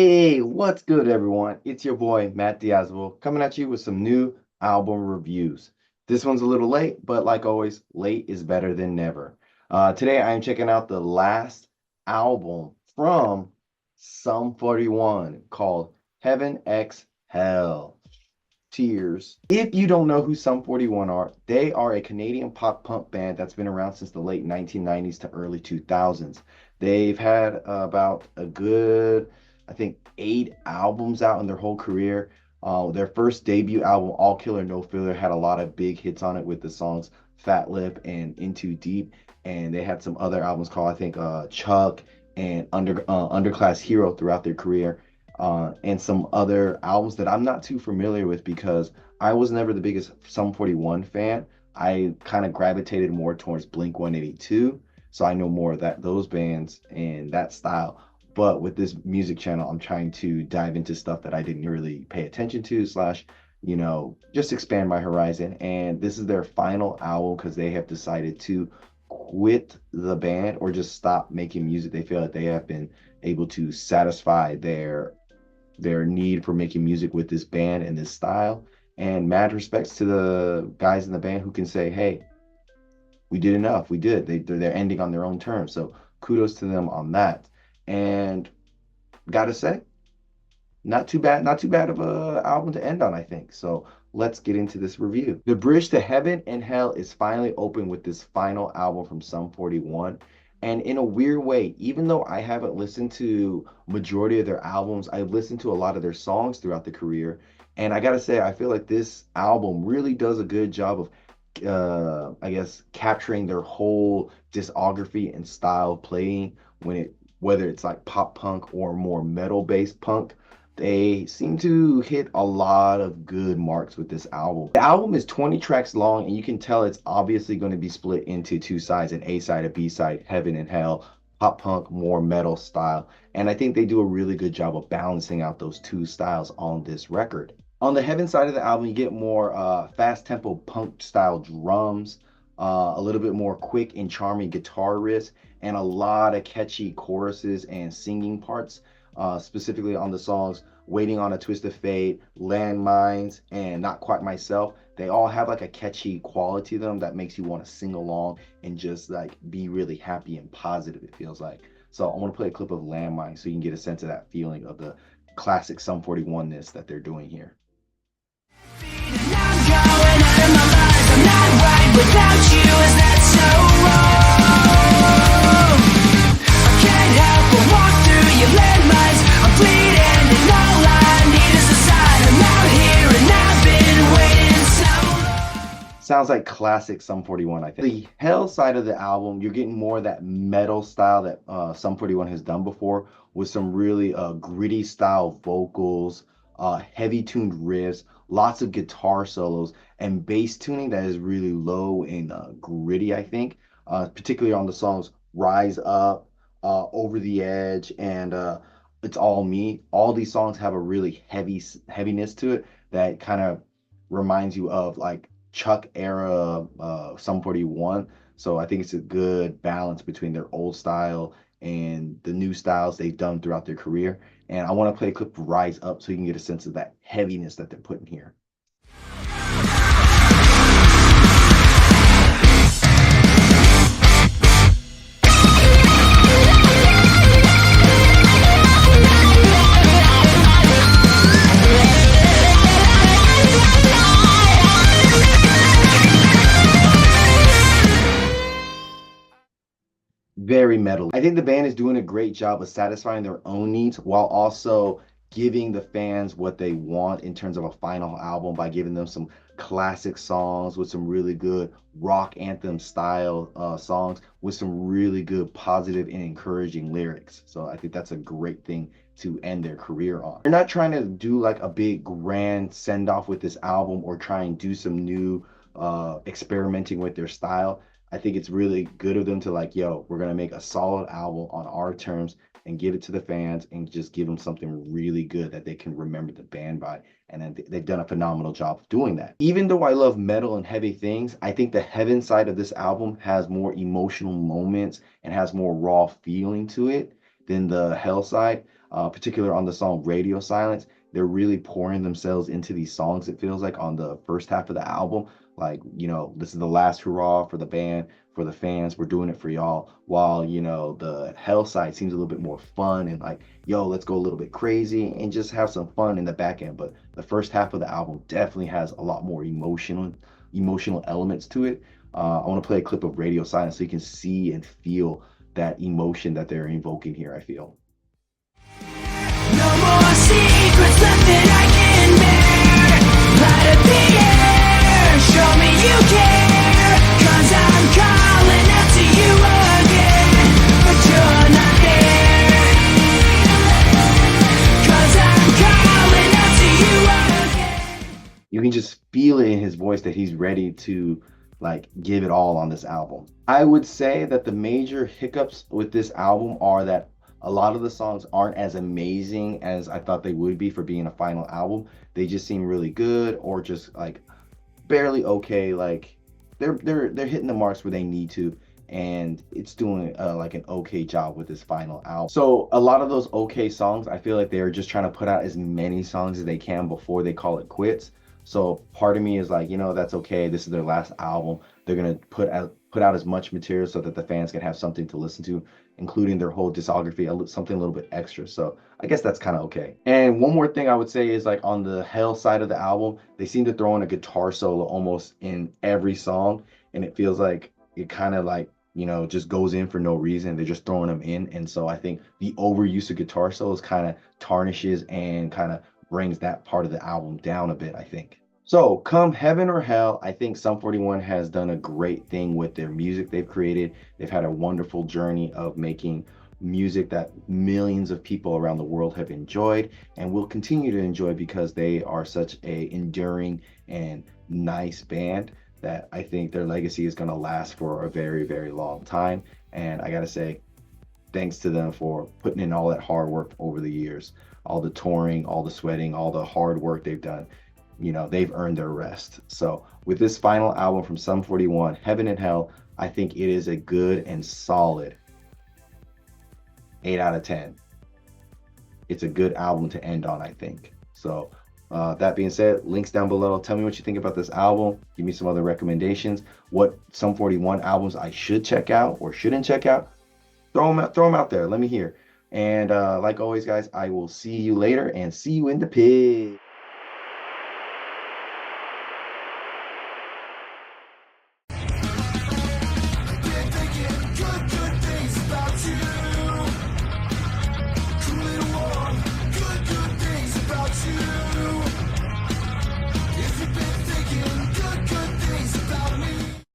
Hey, what's good, everyone? It's your boy, Matt Diazable, coming at you with some new album reviews. This one's a little late, but like always, late is better than never. Today, I am checking out the last album from Sum 41 called Heaven X Hell. Tears. If you don't know who Sum 41 are, they are a Canadian pop punk band that's been around since the late 1990s to early 2000s. They've had about a good, I think, 8 albums out in their whole career. Their first debut album, All Killer No Filler, had a lot of big hits on it with the songs Fat Lip and In Too Deep. And they had some other albums called, I think, Chuck and Underclass Hero throughout their career, and some other albums that I'm not too familiar with because I was never the biggest Sum 41 fan. I kind of gravitated more towards Blink 182, so I know more of those bands and that style. But with this music channel, I'm trying to dive into stuff that I didn't really pay attention to, slash, just expand my horizon. And this is their final album because they have decided to quit the band or just stop making music. They feel that they have been able to satisfy their need for making music with this band and this style. And mad respects to the guys in the band who can say, "Hey, we did enough. We did." They're ending on their own terms. So kudos to them on that. And gotta say, not too bad of a album to end on, I think. So let's get into this review. The bridge to heaven and hell is finally open with this final album from Sum 41. And in a weird way, even though I haven't listened to majority of their albums, I've listened to a lot of their songs throughout the career. And I gotta say, I feel like this album really does a good job of I guess capturing their whole discography and style of playing whether it's like pop punk or more metal based punk. They seem to hit a lot of good marks with this album. The album is 20 tracks long, and you can tell it's obviously going to be split into two sides, an A side, a B side, Heaven and Hell, pop punk, more metal style. And I think they do a really good job of balancing out those two styles on this record. On the Heaven side of the album, you get more fast tempo punk style drums, a little bit more quick and charming guitar riffs, and a lot of catchy choruses and singing parts, specifically on the songs Waiting on a Twist of Fate, Landmines, and Not Quite Myself. They all have like a catchy quality to them that makes you want to sing along and just like be really happy and positive, it feels like. So I want to play a clip of Landmines so you can get a sense of that feeling of the classic Sum 41-ness that they're doing here. Without you, is that so wrong? I can't help but walk through your landmines. I'm bleeding, and all I need is a sign. I'm out here, and I've been waiting so long. Sounds like classic Sum 41, I think. The Hell side of the album, you're getting more of that metal style that Sum 41 has done before, with some really gritty style vocals, heavy tuned riffs, lots of guitar solos, and bass tuning that is really low and gritty, I think, particularly on the songs Rise Up, Over the Edge, and It's All Me. All these songs have a really heaviness to it that kind of reminds you of like Chuck era Sum 41. So I think it's a good balance between their old style and the new styles they've done throughout their career. And I want to play a clip of Rise Up so you can get a sense of that heaviness that they're putting here. Very metal. I think the band is doing a great job of satisfying their own needs while also giving the fans what they want in terms of a final album by giving them some classic songs with some really good rock anthem style songs with some really good positive and encouraging lyrics. So I think that's a great thing to end their career on. They're not trying to do like a big grand send off with this album or try and do some new experimenting with their style. I think it's really good of them to like, yo, we're gonna make a solid album on our terms and give it to the fans and just give them something really good that they can remember the band by. And then they've done a phenomenal job of doing that. Even though I love metal and heavy things, I think the Heaven side of this album has more emotional moments and has more raw feeling to it. than the Hell side, particularly on the song Radio Silence. They're really pouring themselves into these songs, it feels like, on the first half of the album. Like, this is the last hurrah for the band, for the fans. We're doing it for y'all. While, the Hell side seems a little bit more fun and like, yo, let's go a little bit crazy and just have some fun in the back end. But the first half of the album definitely has a lot more emotional elements to it. I want to play a clip of Radio Silence so you can see and feel that emotion that they're invoking here, I feel. No more secrets left that I can bear. Light up the air, show me you care. 'Cause I'm calling out to you again, but you're not there. 'Cause I'm calling out to you again. You can just feel it in his voice that he's ready to like give it all on this album. I would say that the major hiccups with this album are that a lot of the songs aren't as amazing as I thought they would be for being a final album. They just seem really good or just like barely okay. Like they're hitting the marks where they need to, and it's doing like an okay job with this final album. So a lot of those okay songs, I feel like they're just trying to put out as many songs as they can before they call it quits. So part of me is like, that's okay. This is their last album. They're gonna put out as much material so that the fans can have something to listen to, including their whole discography, something a little bit extra. So I guess that's kind of okay. And one more thing I would say is like on the Hell side of the album, they seem to throw in a guitar solo almost in every song, and it feels like it kind of like just goes in for no reason. They're just throwing them in, and so I think the overuse of guitar solos kind of tarnishes and kind of brings that part of the album down a bit, I think. So, come heaven or hell, I think Sum 41 has done a great thing with their music they've created. They've had a wonderful journey of making music that millions of people around the world have enjoyed and will continue to enjoy because they are such a enduring and nice band that I think their legacy is going to last for a very, very long time. And I got to say, thanks to them for putting in all that hard work over the years, all the touring, all the sweating, all the hard work they've done. They've earned their rest. So with this final album from Sum 41, Heaven and Hell, I think it is a good and solid 8 out of 10. It's a good album to end on, I think. So that being said, links down below. Tell me what you think about this album. Give me some other recommendations. What Sum 41 albums I should check out or shouldn't check out. Throw them out there. Let me hear. And like always, guys, I will see you later and see you in the pit.